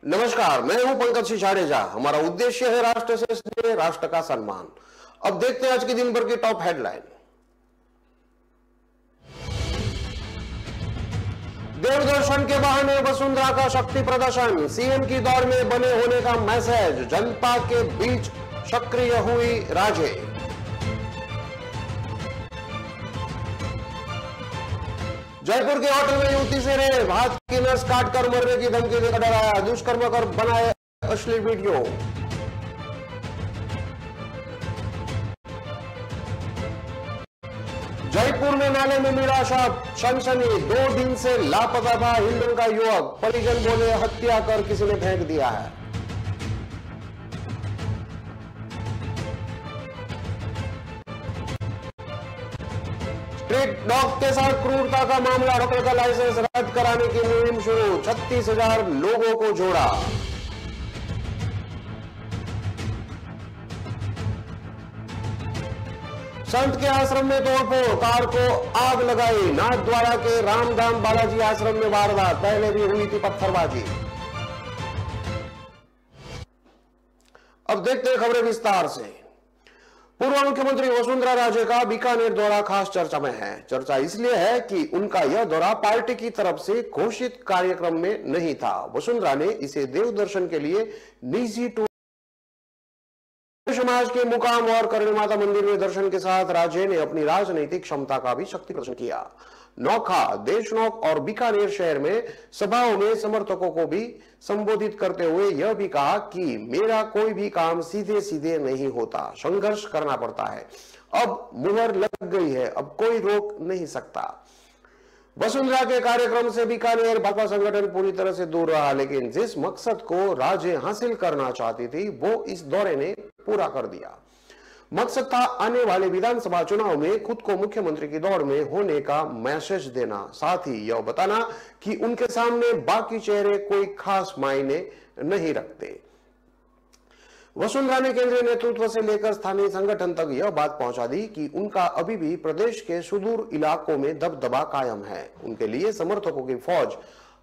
नमस्कार, मैं हूं पंकज सिंह जाडेजा। हमारा उद्देश्य है राष्ट्र से स्नेह, राष्ट्र का सम्मान। अब देखते हैं आज के दिन भर की टॉप हेडलाइन। देवदर्शन के बहाने वसुंधरा का शक्ति प्रदर्शन, सीएम की दौड़ में बने होने का मैसेज, जनता के बीच सक्रिय हुई राजे। जयपुर के होटल में युवती से रेप, हाथ की नस काटकर मरने की धमकी देकर डराया, दुष्कर्म कर बनाए अश्लील वीडियो। जयपुर में नाले में मिला शव, सनसनी, 2 दिन से लापता था हिंडन का युवक, परिजन बोले हत्या कर किसी ने फेंक दिया है। स्ट्रीट डॉग के साथ क्रूरता का मामला, होटल का लाइसेंस रद्द कराने की मुहिम शुरू, 36,000 लोगों को जोड़ा। संत के आश्रम में तोड़फोड़, कार को आग लगाई, नाथद्वारा के रामधाम बालाजी आश्रम में वारदात, पहले भी हुई थी पत्थरबाजी। अब देखते हैं खबरें विस्तार से। पूर्व मुख्यमंत्री वसुंधरा राजे का बीकानेर दौरा खास चर्चा में है। चर्चा इसलिए है कि उनका यह दौरा पार्टी की तरफ से घोषित कार्यक्रम में नहीं था। वसुंधरा ने इसे देवदर्शन के लिए निजी टूर, समाज के मुकाम और करणी माता मंदिर में दर्शन के साथ राजे ने अपनी राजनीतिक क्षमता का भी शक्ति प्रदर्शन किया। नौखा, देशनौक और बीकानेर शहर में सभाओं में समर्थकों को भी संबोधित करते हुए यह भी कहा कि मेरा कोई भी काम सीधे सीधे नहीं होता, संघर्ष करना पड़ता है। अब मुहर लग गई है, अब कोई रोक नहीं सकता। वसुंधरा के कार्यक्रम से बीकानेर भाजपा संगठन पूरी तरह से दूर रहा, लेकिन जिस मकसद को राजे हासिल करना चाहती थी वो इस दौरे ने पूरा कर दिया। मकसद था आने वाले विधानसभा चुनाव में खुद को मुख्यमंत्री की दौड़ में होने का मैसेज देना, साथ ही यह बताना कि उनके सामने बाकी चेहरे कोई खास मायने नहीं रखते। वसुंधरा ने केंद्रीय नेतृत्व से लेकर स्थानीय संगठन तक यह बात पहुंचा दी कि उनका अभी भी प्रदेश के सुदूर इलाकों में दबदबा कायम है। उनके लिए समर्थकों की फौज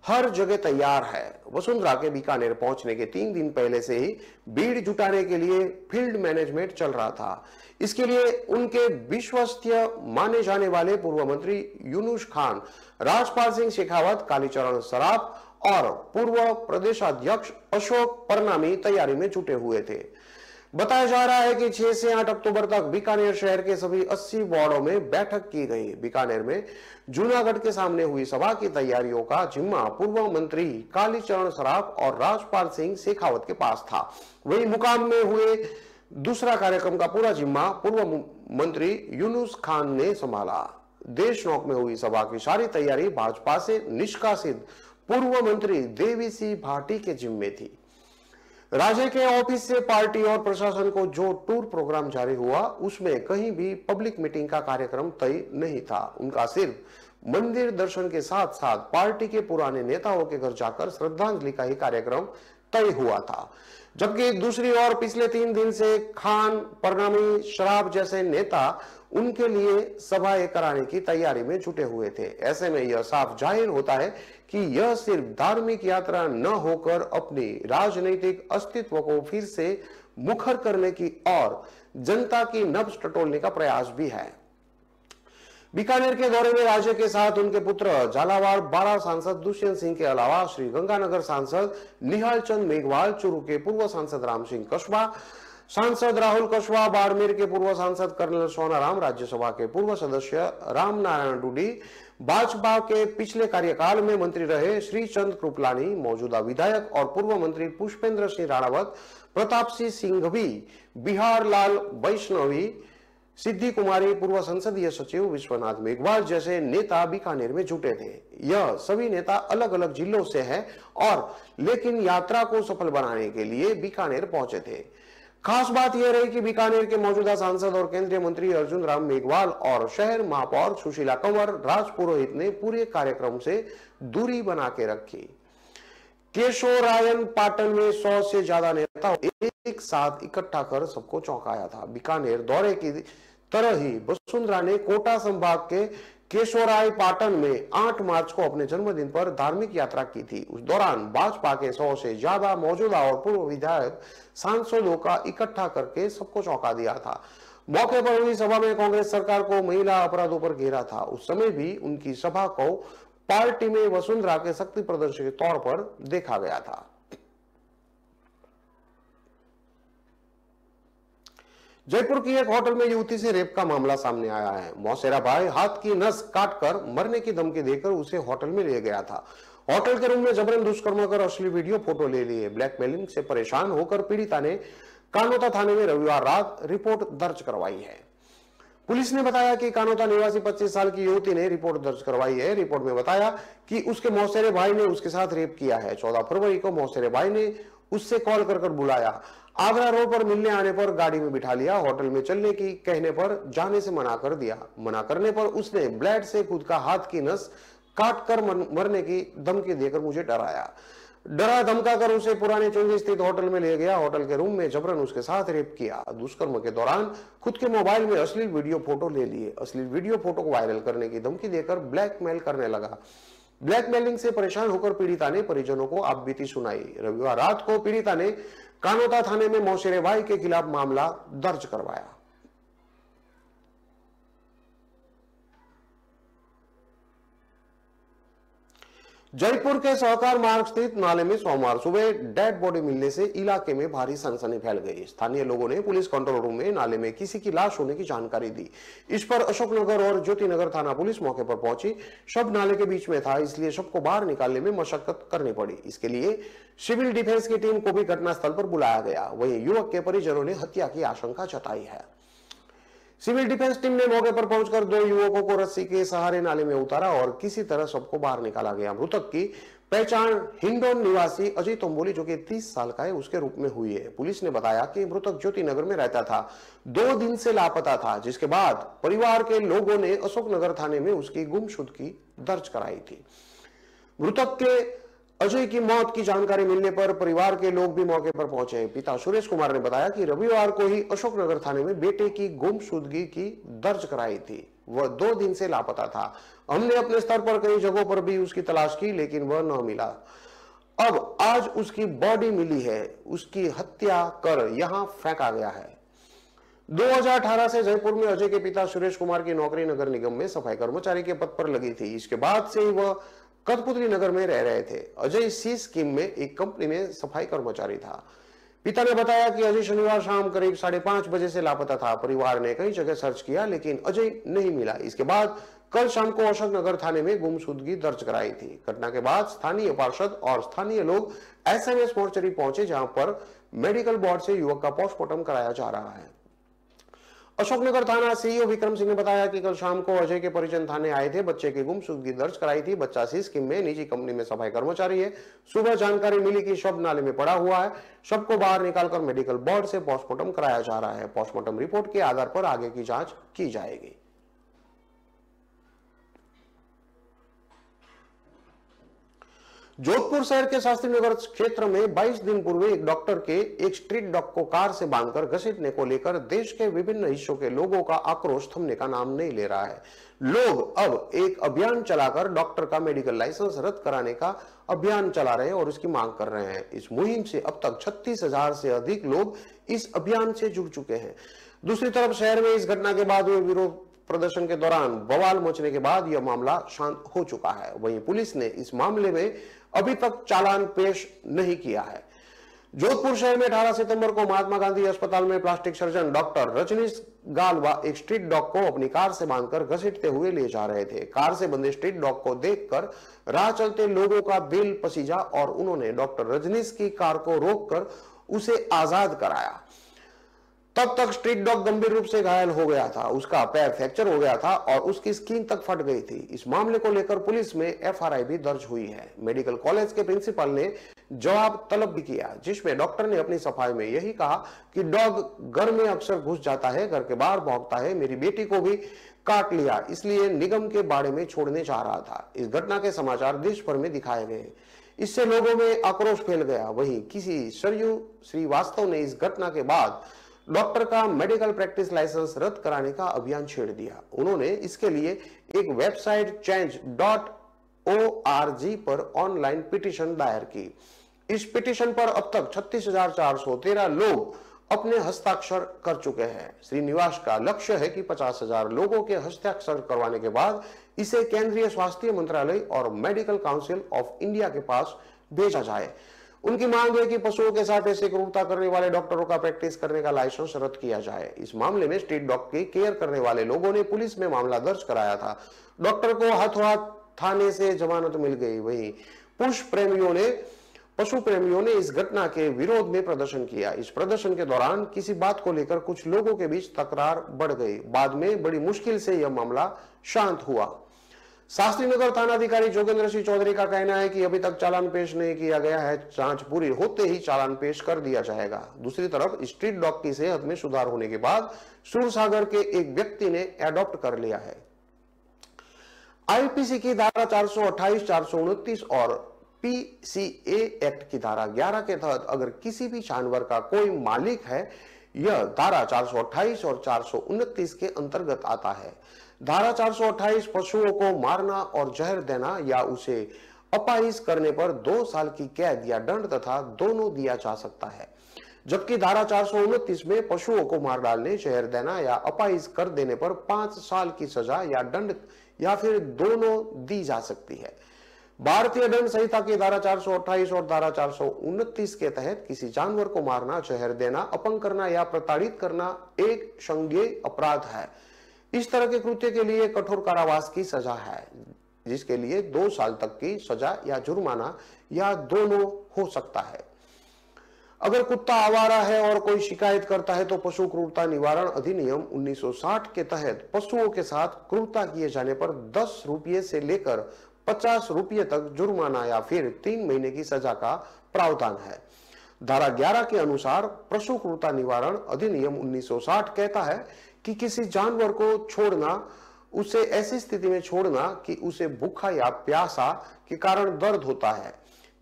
हर जगह तैयार है। वसुंधरा के बीकानेर पहुंचने के 3 दिन पहले से ही भीड़ जुटाने के लिए फील्ड मैनेजमेंट चल रहा था। इसके लिए उनके विश्वसनीय माने जाने वाले पूर्व मंत्री यूनुस खान, राजपाल सिंह शेखावत, कालीचरण सराफ और पूर्व प्रदेशाध्यक्ष अशोक परनामी तैयारी में जुटे हुए थे। बताया जा रहा है कि 6 से 8 अक्टूबर तक बीकानेर शहर के सभी 80 वार्डों में बैठक की गई। बीकानेर में जूनागढ़ के सामने हुई सभा की तैयारियों का जिम्मा पूर्व मंत्री कालीचरण सराफ और राजपाल सिंह शेखावत के पास था। वहीं मुकाम में हुए दूसरा कार्यक्रम का पूरा जिम्मा पूर्व मंत्री यूनुस खान ने संभाला। देशनौक में हुई सभा की सारी तैयारी भाजपा से निष्कासित पूर्व मंत्री देवी सिंह भाटी के जिम्मे थी। राजे के ऑफिस से पार्टी और प्रशासन को जो टूर प्रोग्राम जारी हुआ उसमें कहीं भी पब्लिक मीटिंग का कार्यक्रम तय नहीं था। उनका सिर्फ मंदिर दर्शन के साथ साथ पार्टी के पुराने नेताओं के घर जाकर श्रद्धांजलि का ही कार्यक्रम तय हुआ था। जबकि दूसरी ओर पिछले 3 दिन से खान, परनामी, शराफ जैसे नेता उनके लिए सभाएं कराने की तैयारी में जुटे हुए थे। ऐसे में यह साफ जाहिर होता है कि यह सिर्फ धार्मिक यात्रा न होकर अपनी राजनीतिक अस्तित्व को फिर से मुखर करने की और जनता की नब्ज टटोलने का प्रयास भी है। बीकानेर के दौरे में राज्य के साथ उनके पुत्र झालावाड़ बारा सांसद दुष्यंत सिंह के अलावा श्री गंगानगर सांसद निहाल चंद मेघवाल, चूरू के पूर्व सांसद राम सिंह कस्बा, सांसद राहुल कस्बा, बाड़मेर के पूर्व सांसद कर्नल सोनाराम, राज्यसभा के पूर्व सदस्य राम नारायण डूडी, भाजपा के पिछले कार्यकाल में मंत्री रहे श्रीचंद कृपलानी, मौजूदा विधायक और पूर्व मंत्री पुष्पेंद्र सिंह राणावत, प्रताप सिंह सिंघवी, बिहार लाल वैष्णवी, सिद्धि कुमारी, पूर्व संसदीय सचिव विश्वनाथ मेघवाल जैसे नेता बीकानेर में जुटे थे। यह सभी नेता अलग अलग जिलों से हैं और लेकिन यात्रा को सफल बनाने के लिए बीकानेर पहुंचे थे। खास बात यह रही कि बीकानेर के मौजूदा सांसद और केंद्रीय मंत्री अर्जुन राम मेघवाल और शहर महापौर सुशीला कंवर राजपुरोहित ने पूरे कार्यक्रम से दूरी बना के रखी। केशोरायन पाटन में 100 से ज्यादा नेताओं एक साथ इकट्ठा कर सबको चौंकाया था। बीकानेर दौरे की तरह ही वसुंधरा ने कोटा संभाग के केशोराय पाटन में 8 मार्च को अपने जन्मदिन पर धार्मिक यात्रा की थी। उस दौरान भाजपा के 100 से ज्यादा मौजूदा और पूर्व विधायक सांसदों का इकट्ठा करके सबको चौंका दिया था। मौके पर हुई सभा में कांग्रेस सरकार को महिला अपराधों पर घेरा था। उस समय भी उनकी सभा को पार्टी में वसुंधरा के शक्ति प्रदर्शन के तौर पर देखा गया था। जयपुर की एक होटल में युवती से रेप का मामला सामने आया है। मौसेरा भाई हाथ की नस काटकर मरने की धमकी देकर उसे होटल में ले गया था। होटल के रूम में जबरन दुष्कर्म कर असली वीडियो फोटो ले लिए। ब्लैकमेलिंग से परेशान होकर पीड़िता ने कानोता थाने में रविवार रात रिपोर्ट दर्ज करवाई है। पुलिस ने बताया कि कानोता निवासी 25 साल की युवती ने रिपोर्ट दर्ज करवाई है। रिपोर्ट में बताया कि उसके मौसेरे भाई ने उसके साथ रेप किया है। 14 फरवरी को मौसेरे भाई ने उससे कॉल कर बुलाया। आगरा रोड पर मिलने आने पर गाड़ी में बिठा लिया। होटल में चलने की कहने पर जाने से मना कर दिया। मना करने पर उसने ब्लेड से खुद का हाथ की नस काट कर मरने की धमकी देकर मुझे डराया। डरा धमका कर उसे पुराने चुंगी स्थित होटल में ले गया। होटल के रूम में जबरन उसके साथ रेप किया। दुष्कर्म के दौरान खुद के मोबाइल में अश्लील वीडियो फोटो ले लिए। अश्लील वीडियो फोटो को वायरल करने की धमकी देकर ब्लैकमेल करने लगा। ब्लैकमेलिंग से परेशान होकर पीड़िता ने परिजनों को आपबीती सुनाई। रविवार रात को पीड़िता ने कानोता थाने में मौसेरे भाई के खिलाफ मामला दर्ज करवाया। जयपुर के सहकार मार्ग स्थित नाले में सोमवार सुबह डेड बॉडी मिलने से इलाके में भारी सनसनी फैल गई। स्थानीय लोगों ने पुलिस कंट्रोल रूम में नाले में किसी की लाश होने की जानकारी दी। इस पर अशोकनगर और ज्योतिनगर थाना पुलिस मौके पर पहुंची। शव नाले के बीच में था, इसलिए शव को बाहर निकालने में मशक्कत करनी पड़ी। इसके लिए सिविल डिफेंस की टीम को भी घटनास्थल पर बुलाया गया। वहीं युवक के परिजनों ने हत्या की आशंका जताई है। सिविल डिफेंस टीम ने मौके पर पहुंचकर 2 युवकों को रस्सी के सहारे नाले में उतारा और किसी तरह सबको बाहर निकाला गया। मृतक की पहचान हिंडोन निवासी अजय तोंबोली जो कि 30 साल का है उसके रूप में हुई है। पुलिस ने बताया कि मृतक ज्योतिनगर में रहता था, 2 दिन से लापता था, जिसके बाद परिवार के लोगों ने अशोकनगर थाने में उसकी गुमशुदगी दर्ज कराई थी। मृतक के अजय की मौत की जानकारी मिलने पर परिवार के लोग भी मौके पर पहुंचे। पिता सुरेश कुमार ने बताया कि रविवार को ही अशोकनगर थाने में बेटे की गुमशुदगी की दर्ज कराई थी। वह 2 दिन से लापता था। हमने अपने स्तर पर कई जगहों पर भी उसकी तलाश की, लेकिन वह न मिला। अब आज उसकी बॉडी मिली है। उसकी हत्या कर यहां फेंका गया है। 2018 से जयपुर में अजय के पिता सुरेश कुमार की नौकरी नगर निगम में सफाई कर्मचारी के पद पर लगी थी। इसके बाद से ही वह कठपुतली नगर में रह रहे थे। अजय सी स्कीम में एक कंपनी में सफाई कर्मचारी था। पिता ने बताया कि अजय शनिवार शाम करीब 5:30 बजे से लापता था। परिवार ने कई जगह सर्च किया, लेकिन अजय नहीं मिला। इसके बाद कल शाम को अशोकनगर थाने में गुमशुदगी दर्ज कराई थी। घटना के बाद स्थानीय पार्षद और स्थानीय लोग एसएमएस मोर्चरी पहुंचे, जहां पर मेडिकल बोर्ड से युवक का पोस्टमार्टम कराया जा रहा है। अशोकनगर थाना सीईओ विक्रम सिंह ने बताया कि कल शाम को अजय के परिजन थाने आए थे। बच्चे की गुमशुदगी दर्ज कराई थी। बच्चा सी स्कीम में निजी कंपनी में सफाई कर्मचारी है। सुबह जानकारी मिली कि शव नाले में पड़ा हुआ है। शव को बाहर निकालकर मेडिकल बोर्ड से पोस्टमार्टम कराया जा रहा है। पोस्टमार्टम रिपोर्ट के आधार पर आगे की जांच की जाएगी। जोधपुर शहर के शास्त्री नगर क्षेत्र में 22 दिन पूर्व एक डॉक्टर के एक स्ट्रीट डॉग को कार से बांधकर घसीटने को लेकर देश के विभिन्न हिस्सों के लोगों का आक्रोश थमने का नाम नहीं ले रहा है। लोग अब एक अभियान चलाकर डॉक्टर का मेडिकल लाइसेंस रद्द कराने का अभियान चला रहे हैं और इसकी मांग कर रहे हैं। इस मुहिम से अब तक 36,000 से अधिक लोग इस अभियान से जुड़ चुके हैं। दूसरी तरफ शहर में इस घटना के बाद हुए विरोध प्रदर्शन के दौरान बवाल मचने के बाद यह मामला शांत हो चुका है। वहीं पुलिस ने इस मामले में अभी तक चालान पेश नहीं किया है। जोधपुर शहर में 18 सितंबर को महात्मा गांधी अस्पताल में plastic surgeon doctor Rajneesh Galwa एक स्ट्रीट डॉग को अपनी कार से बांधकर घसीटते हुए ले जा रहे थे। कार से बंधे स्ट्रीट डॉग को देखकर राह चलते लोगों का दिल पसीजा और उन्होंने डॉक्टर रजनीश की कार को रोककर उसे आजाद कराया। तब तक स्ट्रीट डॉग गंभीर रूप से घायल हो गया था। उसका पैर फ्रैक्चर हो गया था और उसकी स्किन तक फट गई थी। इस मामले को लेकर पुलिस में एफआईआर भी दर्ज हुई है। मेडिकल कॉलेज के प्रिंसिपल ने जवाब तलब भी किया, जिसमें डॉक्टर ने अपनी सफाई में यही कहा कि डॉग घर में अक्सर घुस जाता है, घर के बाहर भौंकता है। मेरी बेटी को भी काट लिया, इसलिए निगम के बाड़े में छोड़ने जा रहा था। इस घटना के समाचार देश भर में दिखाए गए। इससे लोगों में आक्रोश फैल गया। वहीं किसी सरयू श्रीवास्तव ने इस घटना के बाद डॉक्टर का मेडिकल प्रैक्टिस लाइसेंस रद्द कराने का अभियान छेड़ दिया। उन्होंने इसके लिए एक वेबसाइट change.org पर ऑनलाइन पिटीशन दायर की। इस पिटीशन पर अब तक 36,413 लोग अपने हस्ताक्षर कर चुके हैं। श्रीनिवास का लक्ष्य है कि 50,000 लोगों के हस्ताक्षर करवाने के बाद इसे केंद्रीय स्वास्थ्य मंत्रालय और मेडिकल काउंसिल ऑफ इंडिया के पास भेजा जाए। उनकी मांग है कि पशुओं के साथ ऐसे क्रूरता करने वाले डॉक्टरों का प्रैक्टिस करने का लाइसेंस रद्द किया जाए। इस मामले में स्ट्रीट डॉग की केयर करने वाले लोगों ने पुलिस में मामला दर्ज कराया था। डॉक्टर को हाथों हाथ थाने से जमानत मिल गई। वहीं पशु प्रेमियों ने इस घटना के विरोध में प्रदर्शन किया। इस प्रदर्शन के दौरान किसी बात को लेकर कुछ लोगों के बीच तकरार बढ़ गई। बाद में बड़ी मुश्किल से यह मामला शांत हुआ। शास्त्री नगर थानाधिकारी जोगेंद्र सिंह चौधरी का कहना है कि अभी तक चालान पेश नहीं किया गया है। जांच पूरी होते ही चालान पेश कर दिया जाएगा। दूसरी तरफ स्ट्रीट डॉग की सेहत में सुधार होने के बाद सूरसागर के एक व्यक्ति ने एडॉप्ट कर लिया है। आईपीसी की धारा 428, 429 और पीसीए एक्ट की धारा 11 के तहत अगर किसी भी जानवर का कोई मालिक है, यह धारा 428 और 429 के अंतर्गत आता है। धारा 428 पशुओं को मारना और जहर देना या उसे अपाहिज करने पर 2 साल की कैद या दंड तथा दोनों दिया जा सकता है, जबकि धारा 429 में पशुओं को मार डालने, जहर देना या अपाहिज कर देने पर 5 साल की सजा या दंड या फिर दोनों दी जा सकती है। भारतीय दंड संहिता की धारा 428 और धारा 429 के तहत किसी जानवर को मारना, जहर देना, अपंग करना या प्रताड़ित करना एक संज्ञेय अपराध है। इस तरह के कृत्य के लिए कठोर कारावास की सजा है, जिसके लिए 2 साल तक की सजा या जुर्माना या दोनों हो सकता है। अगर कुत्ता आवारा है और कोई शिकायत करता है तो पशु क्रूरता निवारण अधिनियम 1960 के तहत पशुओं के साथ क्रूरता किए जाने पर 10 रुपये से लेकर 50 रुपये तक जुर्माना या फिर 3 महीने की सजा का प्रावधान है। धारा 11 के अनुसार पशु क्रूरता निवारण अधिनियम 1960 कहता है कि किसी जानवर को छोड़ना, उसे ऐसी स्थिति में छोड़ना कि उसे भूखा या प्यासा के कारण दर्द होता है,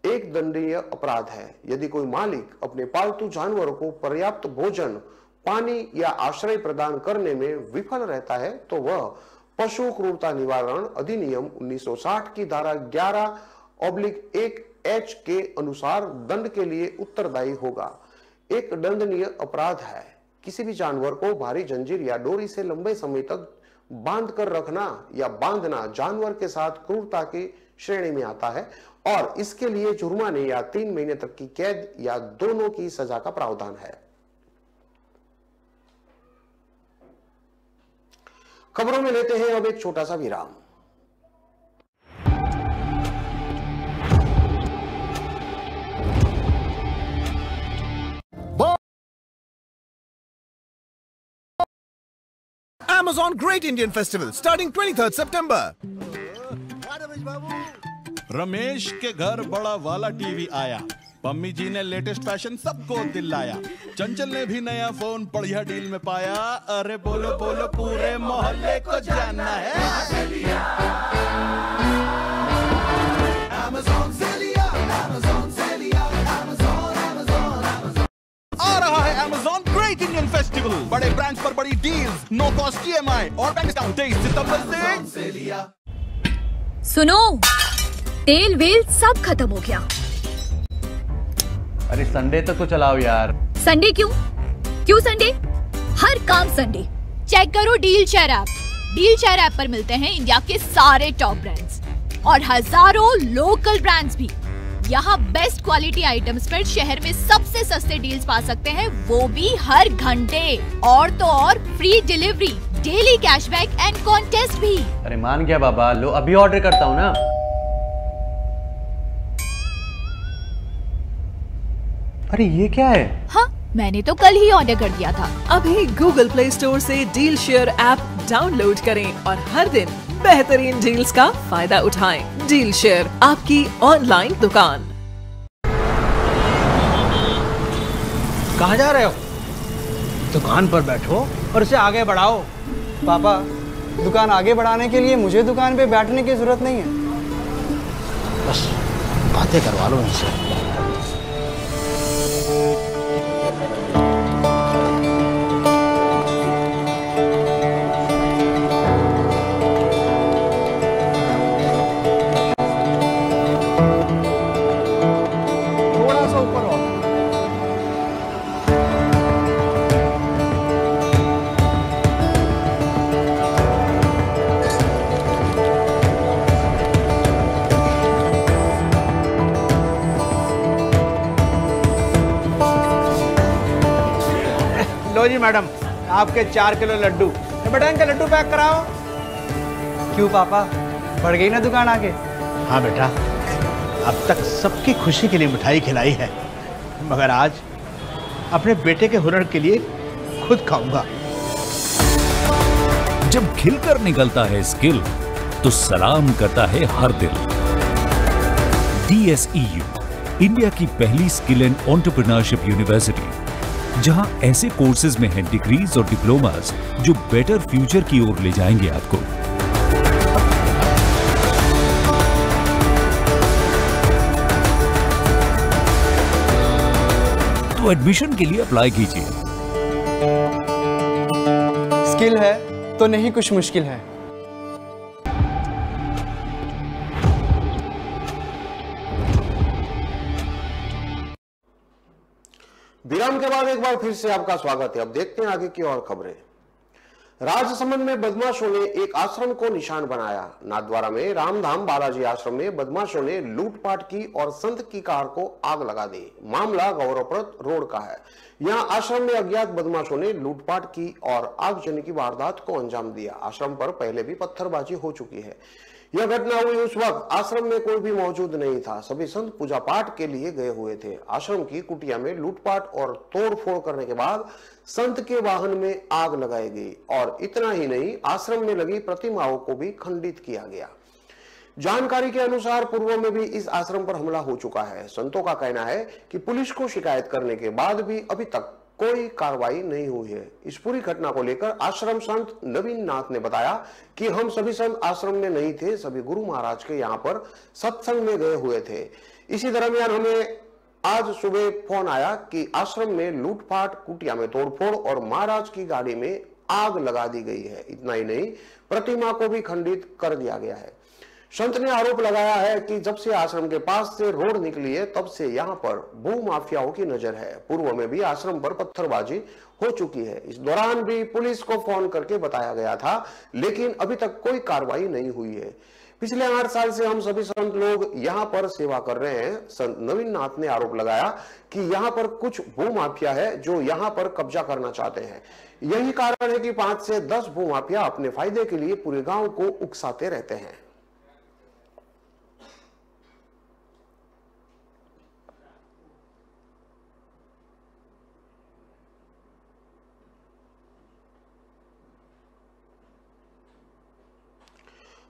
एक दंडनीय अपराध है। यदि कोई मालिक अपने पालतू जानवरों को पर्याप्त भोजन, पानी या आश्रय प्रदान करने में विफल रहता है तो वह पशु क्रूरता निवारण अधिनियम 1960 की धारा 11/1H के अनुसार दंड के लिए उत्तरदायी होगा। एक दंडनीय अपराध है। किसी भी जानवर को भारी जंजीर या डोरी से लंबे समय तक बांध कर रखना या बांधना जानवर के साथ क्रूरता की श्रेणी में आता है और इसके लिए जुर्माने या 3 महीने तक की कैद या दोनों की सजा का प्रावधान है। खबरों में लेते हैं अब एक छोटा सा विराम। Amazon Great Indian Festival starting 23rd September. Ramesh के घर बड़ा वाला टीवी आया, पम्मी जी ने लेटेस्ट फैशन सबको दिलाया, चंचल ने भी नया फोन बढ़िया डील में पाया। अरे बोलो बोलो पूरे मोहल्ले को जानना है। Amazon से लिया, Amazon से लिया, Amazon, Amazon, Amazon। आ रहा है Amazon Great Indian Festival, बड़े ब्रांड्स पर बड़ी डील्स, नो कॉस्ट EMI और बैंक डिस्काउंट 23 सितंबर से लिया। सुनो, तेल वेल सब खत्म हो गया। अरे संडे तक तो चलाओ यार। संडे क्यों? क्यों संडे? हर काम संडे। चेक करो deal share app. Deal share app पर मिलते हैं इंडिया के सारे टॉप ब्रांड्स और हजारों लोकल ब्रांड्स भी। यहाँ बेस्ट क्वालिटी आइटम्स पर शहर में सबसे सस्ते डील्स पा सकते हैं, वो भी हर घंटे। और तो और free delivery, daily cashback and contest भी। अरे मान गया बाबा, लो अभी ऑर्डर करता हूँ ना। अरे ये क्या है? हाँ, मैंने तो कल ही ऑर्डर कर दिया था। अभी गूगल प्ले स्टोर से डील शेयर ऐप डाउनलोड करें और हर दिन बेहतरीन डील्स का फायदा उठाएं। डील शेयर, आपकी ऑनलाइन दुकान। कहाँ जा रहे हो? दुकान पर बैठो और इसे आगे बढ़ाओ। पापा, दुकान आगे बढ़ाने के लिए मुझे दुकान पे बैठने की जरूरत नहीं है। बस बातें करवा लो इनसे। लो जी मैडम, आपके 4 किलो लड्डू। बेटा इनका लड्डू पैक कराओ। क्यों पापा, बढ़ गई ना दुकान आगे? हाँ बेटा, अब तक सबकी खुशी के लिए मिठाई खिलाई है, मगर आज अपने बेटे के हुनर के लिए खुद खाऊंगा। जब खिलकर निकलता है स्किल तो सलाम करता है हर दिल। DSEU, इंडिया की पहली स्किल एंड एंटरप्रेन्योरशिप यूनिवर्सिटी, जहां ऐसे कोर्सेज में हैं डिग्रीज और डिप्लोमास जो बेटर फ्यूचर की ओर ले जाएंगे आपको। तो एडमिशन के लिए अप्लाई कीजिए। स्किल है तो नहीं कुछ मुश्किल है। विराम के बाद एक बार फिर से आपका स्वागत है। अब देखते हैं आगे की और खबरें। राजसमंद में बदमाशों ने एक आश्रम को निशान बनाया। नाथद्वारा में रामधाम बालाजी आश्रम में बदमाशों ने लूटपाट की और संत की कार को आग लगा दी। मामला गौरवप्रद रोड का है। यहां आश्रम में अज्ञात बदमाशों ने लूटपाट की और आगजनी की वारदात को अंजाम दिया। आश्रम पर पहले भी पत्थरबाजी हो चुकी है। यह घटना हुई उस वक्त आश्रम में कोई भी मौजूद नहीं था। सभी संत पूजा पाठ के लिए गए हुए थे। आश्रम की कुटिया में लूटपाट और तोड़फोड़ करने के बाद संत के वाहन में आग लगाई गई और इतना ही नहीं, आश्रम में लगी प्रतिमाओं को भी खंडित किया गया। जानकारी के अनुसार पूर्व में भी इस आश्रम पर हमला हो चुका है। संतों का कहना है कि पुलिस को शिकायत करने के बाद भी अभी तक कोई कार्रवाई नहीं हुई है। इस पूरी घटना को लेकर आश्रम संत नवीन नाथ ने बताया कि हम सभी संत आश्रम में नहीं थे, सभी गुरु महाराज के यहाँ पर सत्संग में गए हुए थे। इसी दरमियान हमें आज सुबह फोन आया कि आश्रम में लूटपाट, कुटिया में तोड़फोड़ और महाराज की गाड़ी में आग लगा दी गई है। इतना ही नहीं, प्रतिमा को भी खंडित कर दिया गया है। संत ने आरोप लगाया है कि जब से आश्रम के पास से रोड निकली है तब से यहाँ पर भू माफियाओं की नजर है। पूर्व में भी आश्रम पर पत्थरबाजी हो चुकी है। इस दौरान भी पुलिस को फोन करके बताया गया था, लेकिन अभी तक कोई कार्रवाई नहीं हुई है। पिछले 8 साल से हम सभी संत लोग यहाँ पर सेवा कर रहे हैं। संत नवीन नाथ ने आरोप लगाया कि यहाँ पर कुछ भू माफिया है जो यहाँ पर कब्जा करना चाहते हैं। यही कारण है कि 5 से 10 भू माफिया अपने फायदे के लिए पूरे गांव को उकसाते रहते हैं।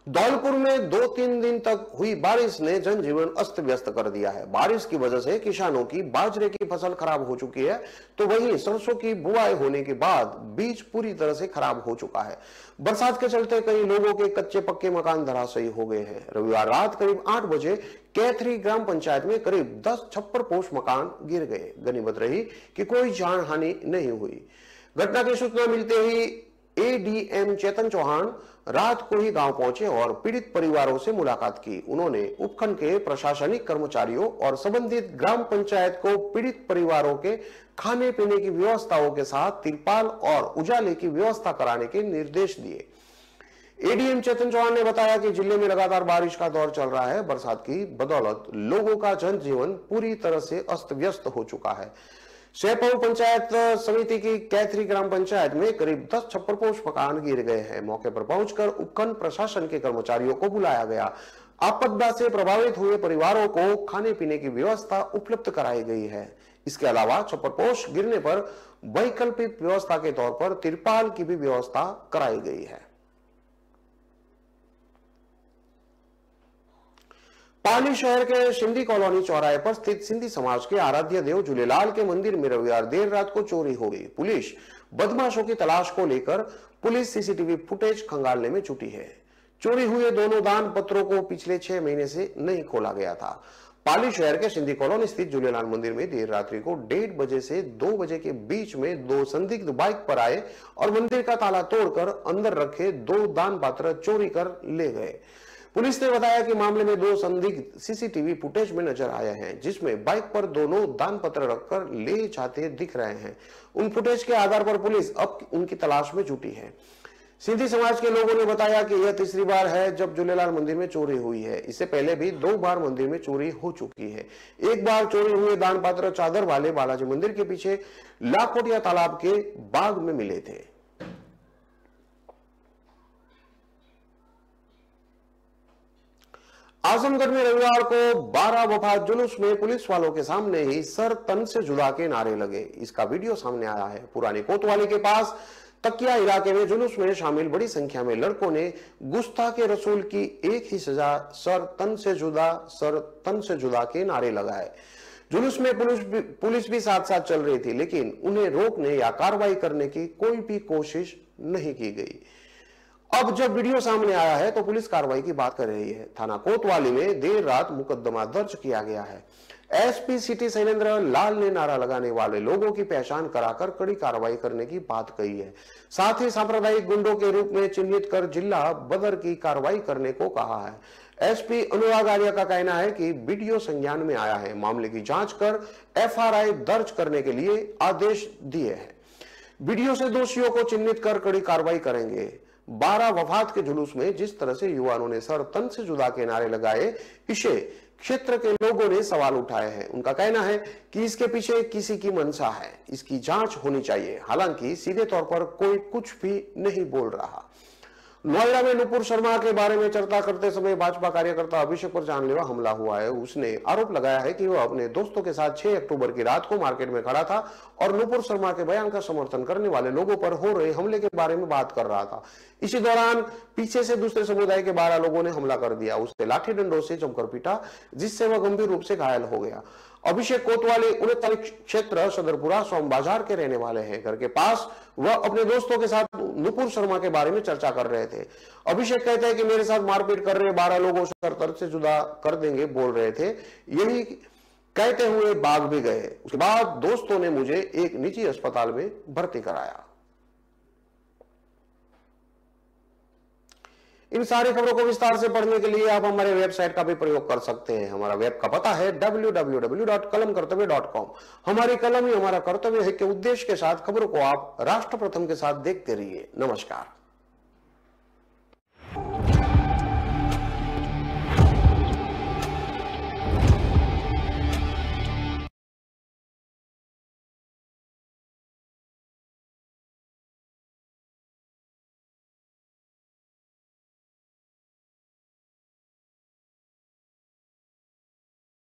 धौलपुर में 2-3 दिन तक हुई बारिश ने जनजीवन अस्त व्यस्त कर दिया है। बारिश की वजह से किसानों की बाजरे की फसल खराब हो चुकी है, तो वहीं सरसों की बुआई होने के बाद बीज पूरी तरह से खराब हो चुका है। बरसात के चलते कई लोगों के कच्चे पक्के मकान धराशायी हो गए हैं। रविवार रात करीब 8 बजे कैथरी ग्राम पंचायत में करीब 10 छप्परपोश मकान गिर गए। गनीमत रही कि कोई जान हानि नहीं हुई। घटना की सूचना मिलते ही ADM चेतन चौहान रात को ही गांव पहुंचे और पीड़ित परिवारों से मुलाकात की। उन्होंने उपखंड के प्रशासनिक कर्मचारियों और संबंधित ग्राम पंचायत को पीड़ित परिवारों के खाने पीने की व्यवस्थाओं के साथ तिरपाल और उजाले की व्यवस्था कराने के निर्देश दिए। ADM चेतन चौहान ने बताया कि जिले में लगातार बारिश का दौर चल रहा है। बरसात की बदौलत लोगों का जनजीवन पूरी तरह से अस्त व्यस्त हो चुका है। शेरपऊ पंचायत समिति की कैथरी ग्राम पंचायत में करीब 10 छप्परपोश मकान गिर गए हैं। मौके पर पहुंचकर उपखंड प्रशासन के कर्मचारियों को बुलाया गया। आपदा से प्रभावित हुए परिवारों को खाने पीने की व्यवस्था उपलब्ध कराई गई है। इसके अलावा छप्परपोश गिरने पर वैकल्पिक व्यवस्था के तौर पर तिरपाल की भी व्यवस्था कराई गई है। पाली शहर के सिंधी कॉलोनी चौराहे पर स्थित सिंधी समाज के आराध्य देव झूलेलाल के मंदिर में रविवार देर रात को चोरी हो गई। पुलिस बदमाशों की तलाश को लेकर पुलिस CCTV फुटेज खंगालने में जुटी है। चोरी हुए दोनों दान पत्रों को पिछले 6 महीने से नहीं खोला गया था। पाली शहर के सिंधी कॉलोनी स्थित झूलेलाल मंदिर में देर रात्रि को 1:30 बजे से 2 बजे के बीच में 2 संदिग्ध बाइक पर आए और मंदिर का ताला तोड़कर अंदर रखे 2 दान पात्र चोरी कर ले गए। पुलिस ने बताया कि मामले में 2 संदिग्ध CCTV फुटेज में नजर आए हैं, जिसमें बाइक पर दोनों दान पत्र रखकर ले जाते दिख रहे हैं। उन फुटेज के आधार पर पुलिस अब उनकी तलाश में जुटी है। सिंधी समाज के लोगों ने बताया कि यह तीसरी बार है जब झूलेलाल मंदिर में चोरी हुई है। इससे पहले भी 2 बार मंदिर में चोरी हो चुकी है। एक बार चोरी हुए दान पात्र चादर वाले बालाजी मंदिर के पीछे लाखोटिया तालाब के बाग में मिले थे। आजमगढ़ में रविवार को 12 वफात जुलूस में पुलिस वालों के सामने ही सर तन से जुदा के नारे लगे। इसका वीडियो सामने आया है। पुरानी कोतवाली के पास तकिया इलाके में जुलूस में शामिल बड़ी संख्या में लड़कों ने गुस्ताखे रसूल की एक ही सजा सर तन से जुदा के नारे लगाए। जुलूस में पुलिस भी साथ साथ चल रही थी, लेकिन उन्हें रोकने या कार्रवाई करने की कोई भी कोशिश नहीं की गई। अब जब वीडियो सामने आया है तो पुलिस कार्रवाई की बात कर रही है। थाना कोतवाली में देर रात मुकदमा दर्ज किया गया है। एसपी सिटी शैलेंद्र लाल ने नारा लगाने वाले लोगों की पहचान कराकर कड़ी कार्रवाई करने की बात कही है। साथ ही सांप्रदायिक गुंडों के रूप में चिन्हित कर जिला बदर की कार्रवाई करने को कहा है। एसपी अनुराग आर्य का कहना है कि वीडियो संज्ञान में आया है। मामले की जांच कर एफआरआई दर्ज करने के लिए आदेश दिए हैं। वीडियो से दोषियों को चिन्हित कर कड़ी कार्रवाई करेंगे। 12 वफात के जुलूस में जिस तरह से युवाओं ने सर तन से जुदा के नारे लगाए, इसे क्षेत्र के लोगों ने सवाल उठाए हैं। उनका कहना है कि इसके पीछे किसी की मंशा है, इसकी जांच होनी चाहिए। हालांकि सीधे तौर पर कोई कुछ भी नहीं बोल रहा। नोएडा में नुपुर शर्मा के बारे में चर्चा करते समय भाजपा कार्यकर्ता अभिषेक पर जानलेवा हमला हुआ है। उसने आरोप लगाया है कि वह अपने दोस्तों के साथ 6 अक्टूबर की रात को मार्केट में खड़ा था और नुपुर शर्मा के बयान का समर्थन करने वाले लोगों पर हो रहे हमले के बारे में बात कर रहा था। इसी दौरान पीछे से दूसरे समुदाय के 12 लोगों ने हमला कर दिया। उसे लाठी डंडों से जमकर पीटा, जिससे वह गंभीर रूप से घायल हो गया। अभिषेक कोतवाली 39 क्षेत्र सदरपुरा सोम बाजार के रहने वाले हैं। घर के पास वह अपने दोस्तों के साथ नुपुर शर्मा के बारे में चर्चा कर रहे थे। अभिषेक कहते हैं कि मेरे साथ मारपीट कर रहे 12 लोगों से सर से जुदा कर देंगे बोल रहे थे। यही कहते हुए भाग भी गए। उसके बाद दोस्तों ने मुझे एक निजी अस्पताल में भर्ती कराया। इन सारी खबरों को विस्तार से पढ़ने के लिए आप हमारे वेबसाइट का भी प्रयोग कर सकते हैं। हमारा वेब का पता है www.kalamkartavya.com। हमारी कलम ही हमारा कर्तव्य है के उद्देश्य के साथ खबरों को आप राष्ट्र प्रथम के साथ देखते रहिए। नमस्कार।